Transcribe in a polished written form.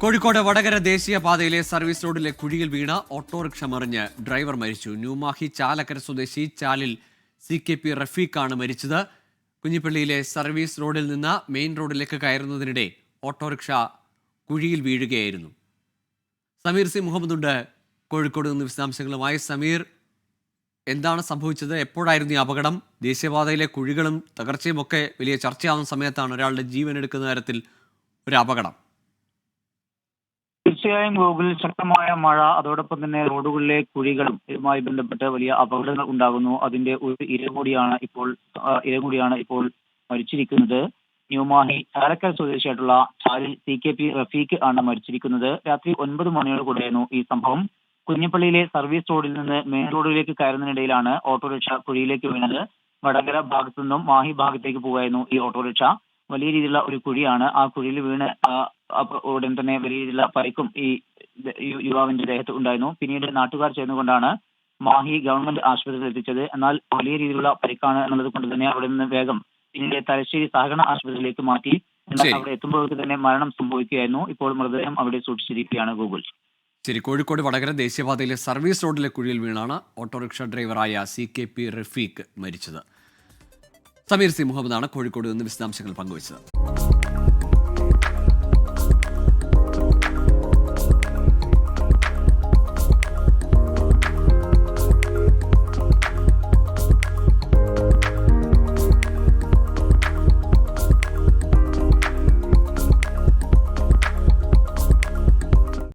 കോഴിക്കോട് വടകര ദേശീയപാതയിലെ സർവീസ് റോഡിലെ കുഴിയിൽ വീണ ഓട്ടോറിക്ഷ മറിഞ്ഞ് ഡ്രൈവർ മരിച്ചു. ന്യൂമാഹി ചാലക്കര സ്വദേശി ചാലിൽ CKP റഫീഖാണ് മരിച്ചത്. കുഞ്ഞിപ്പള്ളിയിലെ സർവീസ് റോഡിൽ നിന്ന് മെയിൻ റോഡിലേക്ക് കയറുന്നതിനിടെ ഓട്ടോറിക്ഷ കുഴിയിൽ വീഴുകയായിരുന്നു. സമീർ സി മുഹമ്മദുണ്ട് കോഴിക്കോട് നിന്ന് വിശദാംശങ്ങളുമായി. സമീർ, എന്താണ് സംഭവിച്ചത്? എപ്പോഴായിരുന്നു ഈ അപകടം? ദേശീയപാതയിലെ കുഴികളും തകർച്ചയും ഒക്കെ വലിയ ചർച്ചയാവുന്ന സമയത്താണ് ഒരാളുടെ ജീവൻ എടുക്കുന്ന തരത്തിൽ ഒരു അപകടം. തീർച്ചയായും ഗൂഗിളിൽ ശക്തമായ മഴ, അതോടൊപ്പം തന്നെ റോഡുകളിലെ കുഴികളും ഇതുമായി ബന്ധപ്പെട്ട് വലിയ അപകടങ്ങൾ ഉണ്ടാകുന്നു. അതിന്റെ ഒരു ഇര കൂടിയാണ് ഇപ്പോൾ മരിച്ചിരിക്കുന്നത്. ന്യൂമാഹി ചാലക്കര സ്വദേശിയായിട്ടുള്ള ചാലിൽ CKP റഫീഖ് ആണ് മരിച്ചിരിക്കുന്നത്. രാത്രി 9 മണിയോട് കൂടെയായിരുന്നു ഈ സംഭവം. കുഞ്ഞിപ്പള്ളിയിലെ സർവീസ് റോഡിൽ നിന്ന് മെയിൻ റോഡിലേക്ക് കയറുന്നതിനിടയിലാണ് ഓട്ടോറിക്ഷ കുഴിയിലേക്ക് വീണത്. വടകര ഭാഗത്തു നിന്നും മാഹി ഭാഗത്തേക്ക് പോകായിരുന്നു ഈ ഓട്ടോറിക്ഷ. വലിയ രീതിയിലുള്ള ഒരു കുഴിയാണ്. ആ കുഴിയിൽ വീണ് ഉടൻ തന്നെ വലിയ രീതിയിലുള്ള പരിക്കും ഈ യുവാവിന്റെ ദേഹത്ത് ഉണ്ടായിരുന്നു. പിന്നീട് നാട്ടുകാർ ചേർന്നുകൊണ്ടാണ് മാഹി ഗവൺമെന്റ് ആശുപത്രിയിൽ എത്തിച്ചത്. എന്നാൽ വലിയ രീതിയിലുള്ള പരിക്കാണ് എന്നുള്ളത് കൊണ്ട് തന്നെ അവിടെ നിന്ന് വേഗം പിന്നീട് തലശ്ശേരി സഹകരണ ആശുപത്രിയിലേക്ക് മാറ്റി. എന്നാൽ അവിടെ എത്തുമ്പോഴേക്ക് തന്നെ മരണം സംഭവിക്കുകയായിരുന്നു. ഇപ്പോൾ മൃതദേഹം അവിടെ സൂക്ഷിച്ചിരിക്കുകയാണ് ഗൂഗിൾ. ശരി, കോഴിക്കോട് വടകര ദേശീയപാതയിലെ സർവീസ് റോഡിലെ കുഴിയിൽ വീണാണ് ഓട്ടോറിക്ഷ ഡ്രൈവറായ CKP റഫീഖ് മരിച്ചത്. സമീർ സി മുഹമ്മദാണ് കോഴിക്കോട് നിന്ന് വിശദാംശങ്ങൾ പങ്കുവച്ചത്.